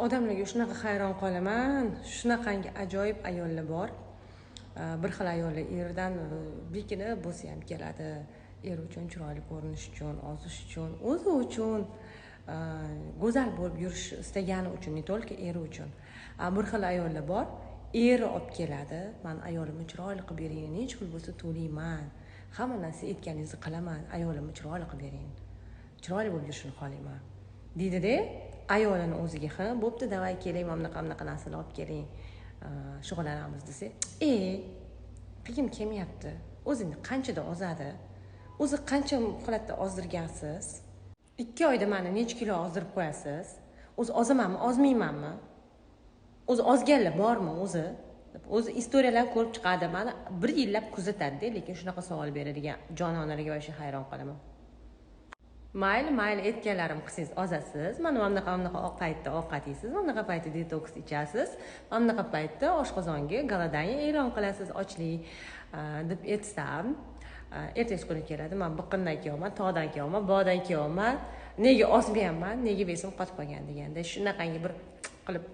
odamlarga shunaqa hayron qolaman, shunaqangi ajoyib ayollar bor. Bir xil ayollar eridan bekinib bo'lsa ham keladi. Er uchun chiroyli ko'rinish uchun, ozish uchun, o'zi uchun, go'zal bo'lib yurish istagani uchun, ne только eri uchun. Bir xil ayollar bor, eri olib keladi. Men ayolimni chiroyli qilib bering, nechta pul bo'lsa to'layman. Hamma narsa aytganingizni qilaman, ayolimni chiroyli qilib bering. Chiroyli bo'lib yurishini xohlayman. Deydi-da, ayolini o'ziga, "Ha, bo'pti, davay keling, mana bunaqa narsalar olib keling. Shug'ullanamiz" desa, "Qiyim kelmayapti. O'zingiz qanchada ozadi? O'zi qancha holatda ozdirgansiz? 2 oyda meni necha kilo ozdirib qo'yasiz? O'zi ozamanmi, ozmaymanmi? O'zi ozganlar bormi o'zi?" O'zi istoriyalarni ko'rib chiqadi. Meni 1 yillab kuzatadi, lekin shunaqa savol beradigan jononalarga va shu hayron qolaman. Mayli aytganlarim qilsangiz ozasiz. Mana bunaqa paytda ovqat yeysiz, bunaqa paytda detoks ichasiz, bunaqa paytda oshqozonga golodaniya e'lon qilasiz, ochlik deb aytsam, ertasi kuni keladi, men biqindan kelyapman, tog'dan kelyapman, bog'dan kelyapman, nega ozmayapman, nega besim qotib qolgan deganda shunaqangi bir qilib